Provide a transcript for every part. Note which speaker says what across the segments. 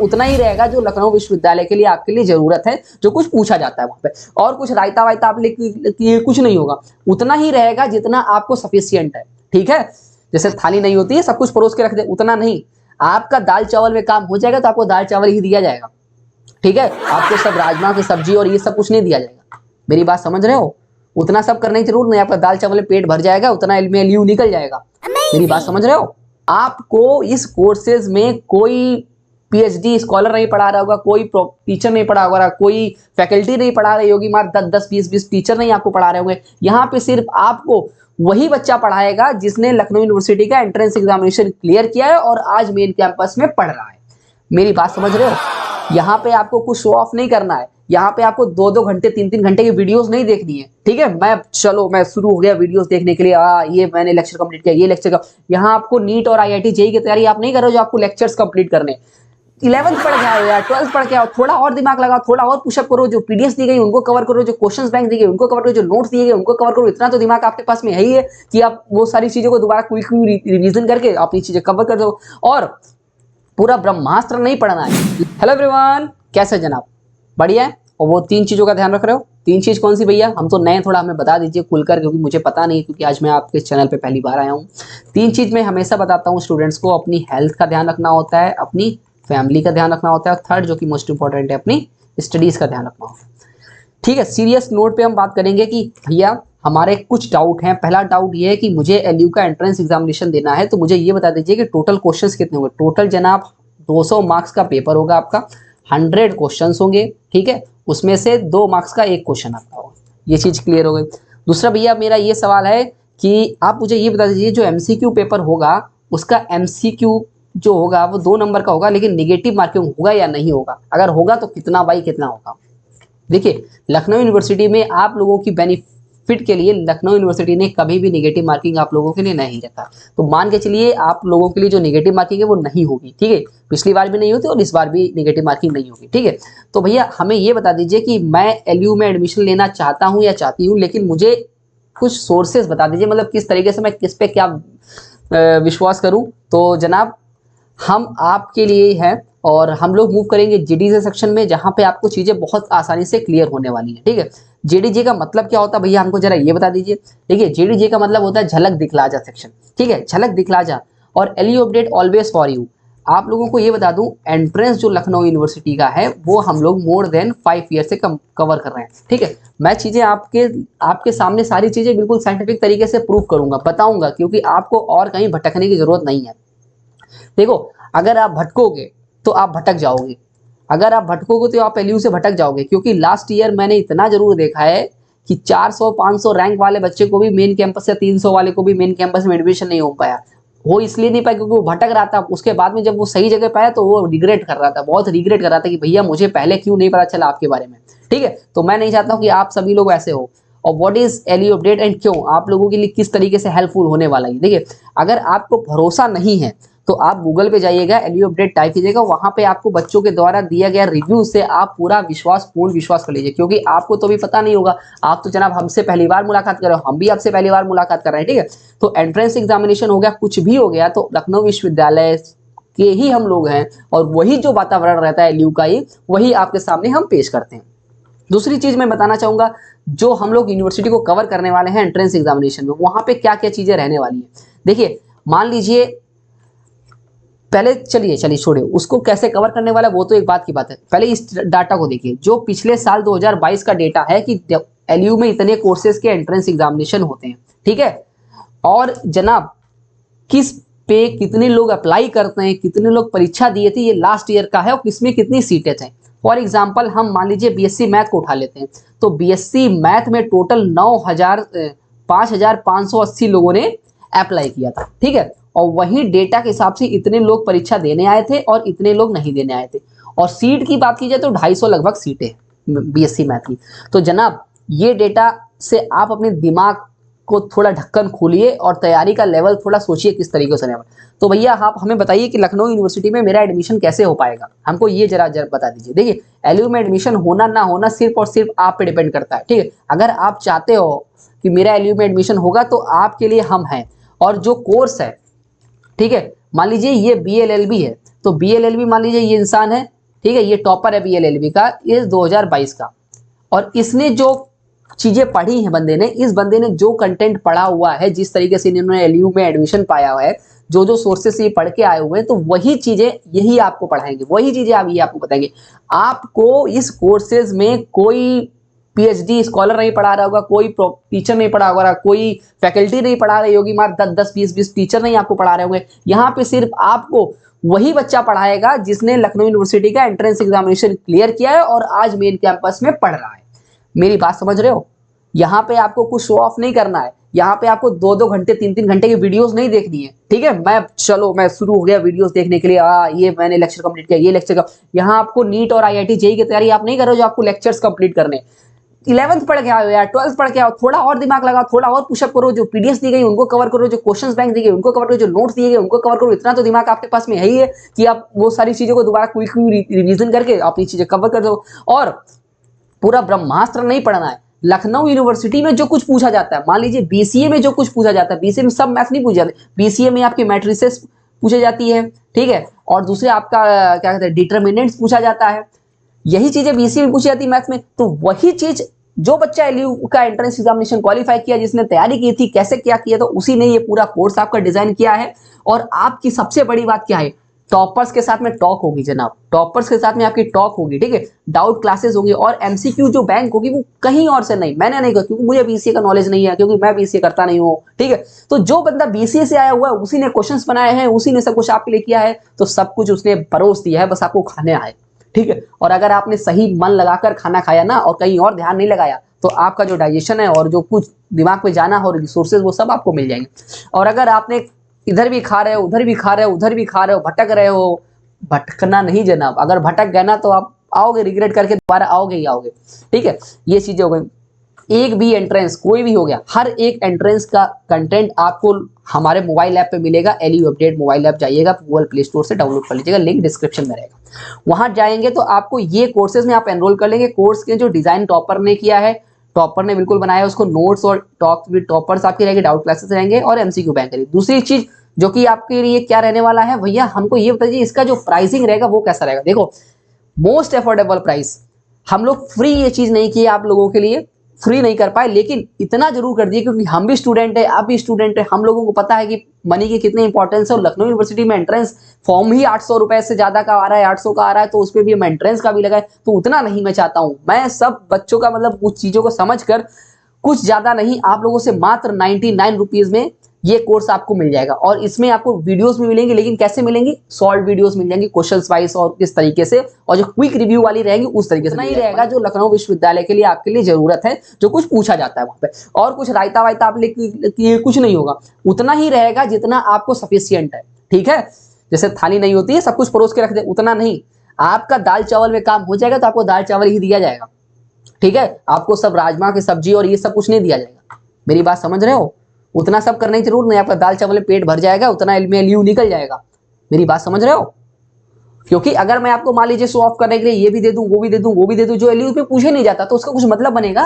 Speaker 1: उतना ही रहेगा जो लखनऊ विश्वविद्यालय के लिए आपके लिए जरूरत है, जो कुछ पूछा जाता है वहां पे, और कुछ रायता वायता आप लिख कुछ नहीं होगा, उतना ही रहेगा जितना आपको सफिशियंट है। ठीक है, जैसे थाली नहीं होती है सब कुछ परोस के रख दे, उतना नहीं, आपका दाल चावल में काम हो जाएगा तो आपको दाल चावल ही दिया जाएगा। ठीक है, आपको सब राजमा की सब्जी और ये सब कुछ नहीं दिया जाएगा। मेरी बात समझ रहे हो? उतना सब करने की जरूरत नहीं, आपका दाल चावल में पेट भर जाएगा, उतना में एलयू निकल जाएगा। मेरी बात समझ रहे हो? आपको इस कोर्सेज में कोई पीएचडी स्कॉलर नहीं पढ़ा रहा होगा, कोई टीचर नहीं पढ़ा होगा, कोई फैकल्टी नहीं पढ़ा रही होगी, मात्र 10 20 टीचर नहीं आपको पढ़ा रहे होंगे। यहाँ पे सिर्फ आपको वही बच्चा पढ़ाएगा जिसने लखनऊ यूनिवर्सिटी का एंट्रेंस एग्जामिनेशन क्लियर किया है और आज मेन कैंपस में पढ़ रहा है। मेरी बात समझ रहे हो? यहाँ पे आपको कुछ शो ऑफ नहीं करना है, यहाँ पे आपको 2-2 घंटे 3-3 घंटे की वीडियोस नहीं देखनी है। ठीक है, मैं शुरू हो गया वीडियोस देखने के लिए, ये मैंने लेक्चर कंप्लीट किया, ये लेक्चर का। यहाँ आपको नीट और आईआईटी जेईई की तैयारी आप नहीं कर रहे हो जो आपको लेक्चर्स कंप्लीट करने। 11th पढ़ के आओ यार, 12th पढ़ के आओ, थोड़ा और दिमाग लगाओ, थोड़ा और पुशअप करो, जो पीडीएफ दी गई उनको कवर करो, जो क्वेश्चंस बैंक दी गई उनको कवर करो, जो नोट्स दिए गए उनको कवर करो। इतना तो दिमाग आपके पास में है ही है कि आप वो सारी चीजों को दोबारा क्विक रिवीजन करके अपनी चीजें कवर कर दो, और पूरा ब्रह्मास्त्र नहीं पढ़ना है। हेलो एवरीवन, कैसे जनाब? बढ़िया है? और वो 3 चीजों का ध्यान रख रहे हो? 3 चीज कौन सी भैया? हम तो नए, थोड़ा हमें बता दीजिए खुलकर, क्योंकि मुझे पता नहीं, क्योंकि आज मैं आपके चैनल पे पहली बार आया हूँ। 3 चीज मैं हमेशा बताता हूँ स्टूडेंट्स को, अपनी हेल्थ का ध्यान रखना होता है, अपनी फैमिली का ध्यान रखना होता है, और थर्ड जो कि मोस्ट इंपॉर्टेंट है, अपनी स्टडीज का ध्यान रखना होता है। ठीक है, सीरियस नोट पे हम बात करेंगे कि भैया हमारे कुछ डाउट हैं। पहला डाउट ये है कि मुझे एलयू का एंट्रेंस एग्जामिनेशन देना है, तो मुझे ये बता दीजिए कि टोटल क्वेश्चंस कितने होंगे। टोटल जनाब 200 मार्क्स का पेपर होगा आपका, 100 क्वेश्चंस होंगे। ठीक है, उसमें से 2 मार्क्स का एक क्वेश्चन आपका होगा। ये चीज क्लियर हो गई। दूसरा भैया मेरा ये सवाल है कि आप मुझे ये बता दीजिए, जो एमसीक्यू पेपर होगा उसका एमसीक्यू जो होगा वो 2 नंबर का होगा, लेकिन निगेटिव मार्किंग होगा या नहीं होगा? अगर होगा तो कितना बाई कितना होगा? देखिए, लखनऊ यूनिवर्सिटी में आप लोगों की बेनिफिट के लिए लखनऊ यूनिवर्सिटी ने कभी भी नेगेटिव मार्किंग आप लोगों के लिए नहीं रखा। तो मान के चलिए आप लोगों के लिए जो नेगेटिव मार्किंग है वो नहीं होगी। ठीक है, पिछली बार भी नहीं होती और इस बार भी नेगेटिव मार्किंग नहीं होगी। ठीक है, तो भैया हमें ये बता दीजिए कि मैं एलयू में एडमिशन लेना चाहता हूँ या चाहती हूँ, लेकिन मुझे कुछ सोर्सेज बता दीजिए, मतलब किस तरीके से मैं किस पे क्या विश्वास करूँ। तो जनाब हम आपके लिए हैं, और हम लोग मूव करेंगे जीडीजे सेक्शन में, जहां पे आपको चीजें बहुत आसानी से क्लियर होने वाली है। ठीक है, जेडीजे का मतलब क्या होता है भैया, हमको जरा ये बता दीजिए। देखिए, जेडीजे का मतलब होता है झलक दिखला जा सेक्शन। ठीक है, झलक दिखला जा, और LU update always for you. आप लोगों को ये बता दूं, एंट्रेंस जो लखनऊ यूनिवर्सिटी का है वो हम लोग मोर देन 5 ईयर से कवर कर रहे हैं। ठीक है, मैं चीजें आपके सामने सारी चीजें बिल्कुल साइंटिफिक तरीके से प्रूव करूंगा, बताऊंगा, क्योंकि आपको और कहीं भटकने की जरूरत नहीं है। देखो, अगर आप भटकोगे तो आप भटक जाओगे, अगर आप भटकोगे तो आप एलयू से भटक जाओगे, क्योंकि लास्ट ईयर मैंने इतना जरूर देखा है कि 400-500 रैंक वाले बच्चे को भी मेन कैंपस या 300 वाले को भी मेन कैंपस में एडमिशन नहीं हो पाया। वो इसलिए नहीं पाया क्योंकि वो भटक रहा था। उसके बाद में जब वो सही जगह पाया तो वो रिग्रेट कर रहा था, बहुत रिग्रेट कर रहा था कि भैया मुझे पहले क्यों नहीं पता चला आपके बारे में। ठीक है, तो मैं नहीं चाहता हूँ कि आप सभी लोग ऐसे हो। और what is LU update and क्यों आप लोगों के लिए किस तरीके से हेल्पफुल होने वाला है। देखिए, अगर आपको भरोसा नहीं है तो आप गूगल पे जाइएगा, एलयू अपडेट टाइप कीजिएगा, वहां पे आपको बच्चों के द्वारा दिया गया रिव्यू से आप पूरा पूर्ण विश्वास कर लीजिए, क्योंकि आपको तो भी पता नहीं होगा। आप तो जनाब हमसे पहली बार मुलाकात कर रहे हो, हम भी आपसे पहली बार मुलाकात कर रहे हैं। ठीक है, तो एंट्रेंस एग्जामिनेशन हो गया, कुछ भी हो गया, तो लखनऊ विश्वविद्यालय के ही हम लोग हैं, और वही जो वातावरण रहता है एलयू का ही, वही आपके सामने हम पेश करते हैं। दूसरी चीज मैं बताना चाहूंगा, जो हम लोग यूनिवर्सिटी को कवर करने वाले हैं एंट्रेंस एग्जामिनेशन में, वहां पे क्या क्या चीजें रहने वाली है। देखिए, मान लीजिए, पहले चलिए छोड़िए उसको कैसे कवर करने वाला, वो तो एक बात की बात है। पहले इस डाटा को देखिए, जो पिछले साल 2022 का डेटा है कि एलयू में इतने कोर्सेज के एंट्रेंस एग्जामिनेशन होते हैं। ठीक है, और जनाब किस पे कितने लोग अप्लाई करते हैं, कितने लोग परीक्षा दिए थे, ये लास्ट ईयर का है, और किसमें कितनी सीटें थे। फॉर एग्जाम्पल हम मान लीजिए बीएससी मैथ को उठा लेते हैं, तो बीएससी मैथ में टोटल 5,580 लोगों ने अप्लाई किया था। ठीक है, और वही डेटा के हिसाब से इतने लोग परीक्षा देने आए थे और इतने लोग नहीं देने आए थे। और सीट की बात की जाए तो 250 लगभग सीटें बीएससी मैथ की। तो जनाब ये डेटा से आप अपने दिमाग को थोड़ा ढक्कन खोलिए और तैयारी का लेवल थोड़ा सोचिए किस तरीके से लेवल। तो भैया आप हमें बताइए कि लखनऊ यूनिवर्सिटी में मेरा एडमिशन कैसे हो पाएगा, हमको ये जरा बता दीजिए। देखिए, एलयू में एडमिशन होना ना होना सिर्फ और सिर्फ आप पे डिपेंड करता है। ठीक है, अगर आप चाहते हो कि मेरा एलयू में एडमिशन होगा तो आपके लिए हम हैं, और जो कोर्स है, ठीक है, मान लीजिए ये BLLB है, तो BLLB मान लीजिए ये इंसान है, ठीक है, ये टॉपर है BLLB का, ये 2022 का, और इसने जो चीजें पढ़ी हैं बंदे ने, इस बंदे ने जो कंटेंट पढ़ा हुआ है, जिस तरीके से इन्होंने LU में एडमिशन पाया हुआ है, जो जो सोर्सेस से ये पढ़ के आए हुए हैं, तो वही चीजें यही आपको पढ़ाएंगे, वही चीजें आप ये आपको बताएंगे। आपको इस कोर्सेज में कोई PhD स्कॉलर नहीं पढ़ा रहा होगा, कोई टीचर नहीं पढ़ा होगा, कोई फैकल्टी नहीं पढ़ा रही होगी, मार 10 20 टीचर नहीं आपको पढ़ा रहे होंगे। यहाँ पे सिर्फ आपको वही बच्चा पढ़ाएगा जिसने लखनऊ यूनिवर्सिटी का एंट्रेंस एग्जामिनेशन क्लियर किया है और आज मेन कैंपस में पढ़ रहा है। मेरी बात समझ रहे हो? यहाँ पे आपको कुछ शो ऑफ नहीं करना है, यहाँ पे आपको 2-2 घंटे 3-3 घंटे की वीडियोस नहीं देखनी है, ठीक है। मैं शुरू हो गया वीडियोस देखने के लिए, ये मैंने लेक्चर कंप्लीट किया, ये लेक्चर का, यहाँ आपको नीट और IIT JEE की तैयारी आप नहीं कर रहे हो जो आपको लेक्चर्स कंप्लीट करने। 11th पढ़ के आओ यार, 12th पढ़ के आओ, थोड़ा और दिमाग लगाओ, थोड़ा और पुशअप करो, जो PDFs दी गई उनको कवर करो, जो क्वेश्चंस बैंक दी गई उनको कवर करो, जो नोट्स दिए गए उनको कवर करो। इतना तो दिमाग आपके पास में है ही है कि आप वो सारी चीजों को दोबारा क्विक रिवीजन करके अपनी चीजें कवर कर दो। और पूरा ब्रह्मास्त्र नहीं पढ़ना है। लखनऊ यूनिवर्सिटी में जो कुछ पूछा जाता है, मान लीजिए BCA में जो कुछ पूछा जाता है, BCA में सब मैथ नहीं पूछे जाते, BCA में आपकी मैट्रिसेस पूछे जाती है, ठीक है, और दूसरे आपका क्या कहते हैं डिटर्मिनेंट्स पूछा जाता है, यही चीजें BCA में पूछी जाती है मैथ में। तो वही चीज जो बच्चा LU का एंट्रेंस एग्जामिनेशन क्वालिफाई किया, जिसने तैयारी की थी, कैसे क्या किया, तो उसी ने ये पूरा कोर्स आपका डिजाइन किया है। और आपकी सबसे बड़ी बात क्या है, टॉपर्स के साथ में टॉक होगी जनाब, टॉपर्स के साथ में आपकी टॉक होगी, ठीक है, डाउट क्लासेस होंगी, और MCQ जो बैंक होगी वो कहीं और से नहीं, मैंने नहीं कहा क्योंकि मुझे BCA का नॉलेज नहीं है, क्योंकि मैं BCA करता नहीं हूँ, ठीक है। तो जो बंदा BCA से आया हुआ है उसी ने क्वेश्चंस बनाए हैं, उसी ने सब कुछ आपके लिए किया है, तो सब कुछ उसने परोस दिया है, बस आपको खाने आए, ठीक है। और अगर आपने सही मन लगाकर खाना खाया ना और कहीं और ध्यान नहीं लगाया, तो आपका जो डाइजेशन है और जो कुछ दिमाग में जाना हो रिसोर्सेज वो सब आपको मिल जाएंगे। और अगर आपने इधर भी खा रहे हो, उधर भी खा रहे हो, उधर भी खा रहे हो, भटक रहे हो, भटकना नहीं जनाब, अगर भटक गए ना तो आप आओगे रिग्रेट करके, दोबारा आओगे ही आओगे, ठीक है। ये चीजें हो गई। एक भी एंट्रेंस कोई भी हो गया, हर एक एंट्रेंस का कंटेंट आपको हमारे मोबाइल ऐप पे मिलेगा। LU अपडेट मोबाइल ऐप जाइएगा, गूगल प्ले स्टोर से डाउनलोड कर लीजिएगा, लिंक डिस्क्रिप्शन में रहेगा, वहां जाएंगे तो आपको ये कोर्सेज में आप एनरोल कर लेंगे। कोर्स के जो डिजाइन टॉपर ने किया है, टॉपर ने बिल्कुल बनाया है उसको, नोट्स और टॉक विद टॉपर्स आपके रहेंगे, डाउट क्लासेस रहेंगे और MCQ बैंक रहेगी। दूसरी चीज जो कि आपके लिए क्या रहने वाला है भैया, हमको ये बताइए इसका जो प्राइसिंग रहेगा वो कैसा रहेगा। देखो, मोस्ट अफोर्डेबल प्राइस, हम लोग फ्री ये चीज नहीं की आप लोगों के लिए, फ्री नहीं कर पाए, लेकिन इतना जरूर कर दिए क्योंकि हम भी स्टूडेंट है, आप भी स्टूडेंट है, हम लोगों को पता है कि मनी की कितनी इंपॉर्टेंस है। और लखनऊ यूनिवर्सिटी में एंट्रेंस फॉर्म ही 800 रुपए से ज्यादा का आ रहा है, 800 का आ रहा है, तो उस पर भी हम एंट्रेंस का भी लगाए, तो उतना नहीं मैं चाहता हूं। मैं सब बच्चों का मतलब कुछ चीजों को समझ कर, कुछ ज्यादा नहीं, आप लोगों से मात्र 99 रुपीज में ये कोर्स आपको मिल जाएगा। और इसमें आपको वीडियोस भी मिलेंगी, लेकिन कैसे मिलेंगी, सॉल्व वीडियोस मिल जाएंगी क्वेश्चंस वाइज और किस तरीके से, और जो क्विक रिव्यू वाली रहेगी उस तरीके से नहीं रहेगा जो लखनऊ विश्वविद्यालय के लिए आपके लिए जरूरत है, जो कुछ पूछा जाता है वहां पे। और कुछ रायता वायता आप लिख कुछ नहीं होगा, उतना ही रहेगा जितना आपको सफिशियंट है, ठीक है। जैसे थाली नहीं होती है सब कुछ परोस के रख दे, उतना नहीं, आपका दाल चावल में काम हो जाएगा तो आपको दाल चावल ही दिया जाएगा, ठीक है। आपको सब राजमा की सब्जी और ये सब कुछ नहीं दिया जाएगा। मेरी बात समझ रहे हो? उतना सब करने की जरूरत नहीं, आपका दाल चावल में पेट भर जाएगा, उतना LU निकल जाएगा। मेरी बात समझ रहे हो? क्योंकि अगर मैं आपको मान लीजिए शो ऑफ करने के लिए ये भी दे दूं, वो भी दे दूं, वो भी दे दूं, जो LU पे पूछे नहीं जाता तो उसका कुछ मतलब बनेगा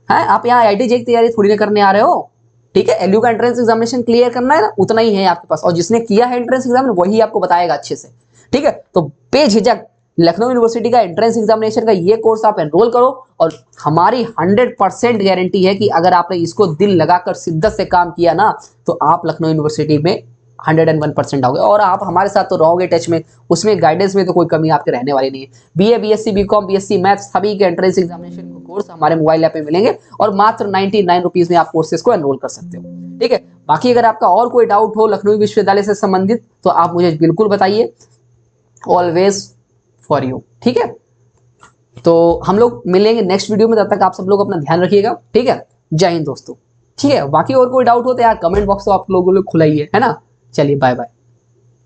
Speaker 1: है? आप यहाँ IIT JEE की तैयारी थोड़ी ना करने आ रहे हो, ठीक है। LU का एंट्रेंस एग्जामिनेशन क्लियर करना है ना, उतना ही है आपके पास, और जिसने किया है एंट्रेंस एग्जाम वही आपको बताएगा अच्छे से, ठीक है। तो बेझिझक लखनऊ यूनिवर्सिटी का एंट्रेंस एग्जामिनेशन का ये कोर्स आप एनरोल करो, और हमारी 100% गारंटी है कि अगर आपने इसको दिल लगाकर शिद्दत से काम किया ना, तो आप लखनऊ यूनिवर्सिटी में 101% आओगे। और आप हमारे साथ तो रहोगे टच में, उसमें गाइडेंस में तो कोई कमी आपके रहने वाली नहीं है। BA BSc BCom BSc maths सभी के एंट्रेंस एग्जामिनेशन कोर्स हमारे मोबाइल ऐप में मिलेंगे, और मात्र 99 रुपीज में आप कोर्सेज को एनरोल कर सकते हो, ठीक है। बाकी अगर आपका और कोई डाउट हो लखनऊ विश्वविद्यालय से संबंधित तो आप मुझे बिल्कुल बताइए, ऑलवेज फॉर यू, ठीक है। तो हम लोग मिलेंगे नेक्स्ट वीडियो में, तब तक आप सब लोग अपना ध्यान रखिएगा, ठीक है। जय हिंद दोस्तों, ठीक है। बाकी और कोई डाउट हो तो यार कमेंट बॉक्स तो आप लोगों को खुला ही है ना। चलिए बाय बाय।